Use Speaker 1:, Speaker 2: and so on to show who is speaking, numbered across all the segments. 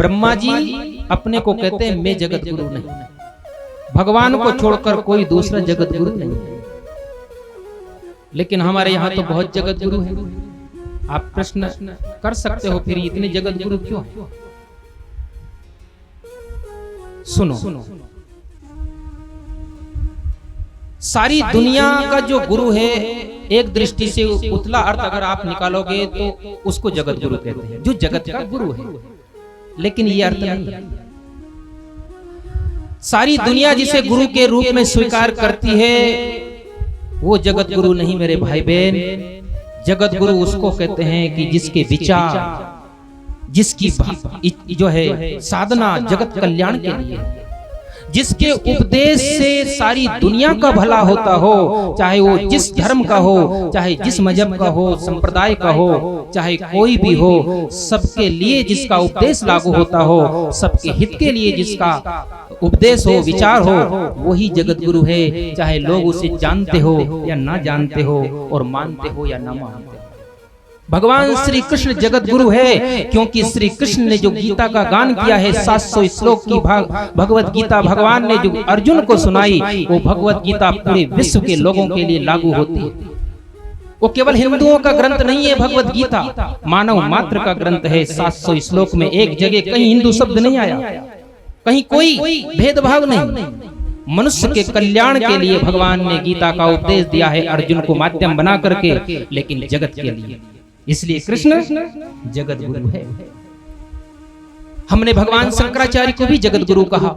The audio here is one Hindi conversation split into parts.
Speaker 1: ब्रह्मा जी अपने को कहते हैं मैं जगत गुरु नहीं, भगवान को छोड़कर कोई दूसरा जगत गुरु नहीं है। लेकिन हमारे यहाँ तो बहुत जगत गुरु है। आप प्रश्न कर सकते हो फिर इतने जगत गुरु क्यों है? सुनो, सारी दुनिया का जो गुरु है, एक दृष्टि से उतला अर्थ अगर आप निकालोगे तो उसको जगत गुरु कहते हैं, जो जगत का गुरु है। लेकिन ये अर्थ नहीं है। सारी दुनिया जिसे गुरु के रूप में स्वीकार करती है वो जगत गुरु नहीं मेरे भाई बहन। जगत गुरु उसको कहते हैं कि जिसके विचार, जिसकी जो है साधना जगत कल्याण के लिए, जिसके उपदेश से सारी दुनिया का भला होता हो, चाहे वो जिस धर्म का हो, चाहे जिस मजहब का हो, संप्रदाय का हो, चाहे कोई भी हो, सबके लिए जिसका उपदेश लागू होता हो, सबके हित के लिए जिसका उपदेश हो, विचार हो, वही जगत गुरु है। चाहे लोग उसे जानते हो या ना जानते हो, और मानते हो या ना मानते हो। भगवान श्री कृष्ण जगत गुरु है, क्योंकि श्री कृष्ण ने जो गीता का गान किया है, 700 श्लोक की भगवत गीता भगवान ने जो अर्जुन को सुनाई, वो भगवत गीता पूरे विश्व के लोगों के लिए लागू होती है। वो केवल हिंदुओं का ग्रंथ नहीं है, भगवत गीता मानव मात्र का ग्रंथ है। 700 श्लोक में एक जगह कहीं हिंदू शब्द नहीं आया, कहीं कोई भेदभाव नहीं। मनुष्य के कल्याण के लिए भगवान ने गीता का उपदेश दिया है अर्जुन को माध्यम बना करके, लेकिन जगत के लिए। इसलिए कृष्ण जगत गुरु है। हमने भगवान शंकराचार्य को भी जगत गुरु कहा,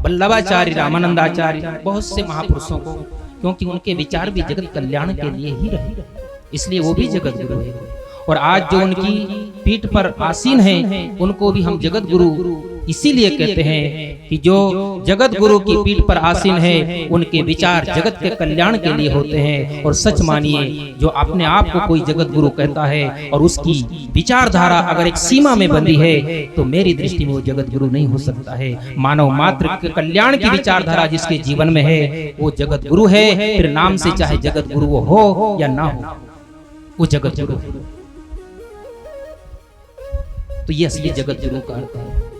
Speaker 1: वल्लभाचार्य, रामानंदाचार्य, बहुत से महापुरुषों को, क्योंकि उनके विचार भी जगत कल्याण के लिए ही रहे, इसलिए वो भी जगत गुरु है। और आज जो उनकी पीठ पर आसीन है, उनको भी हम जगत गुरु इसीलिए कहते हैं कि जो जगत गुरु की पीठ पर आसीन है, उनके विचार जगत के कल्याण के लिए होते हैं। और सच मानिए, जो अपने आप को कोई जगत गुरु कहता है और उसकी विचारधारा अगर एक सीमा में बंधी है, तो मेरी दृष्टि में वो जगत गुरु नहीं हो सकता है। मानव मात्र के कल्याण की विचारधारा जिसके जीवन में है, वो जगत गुरु है। फिर नाम से चाहे जगत गुरु हो या ना हो, वो जगत गुरु है। तो ये असली जगत गुरु का अर्थ है।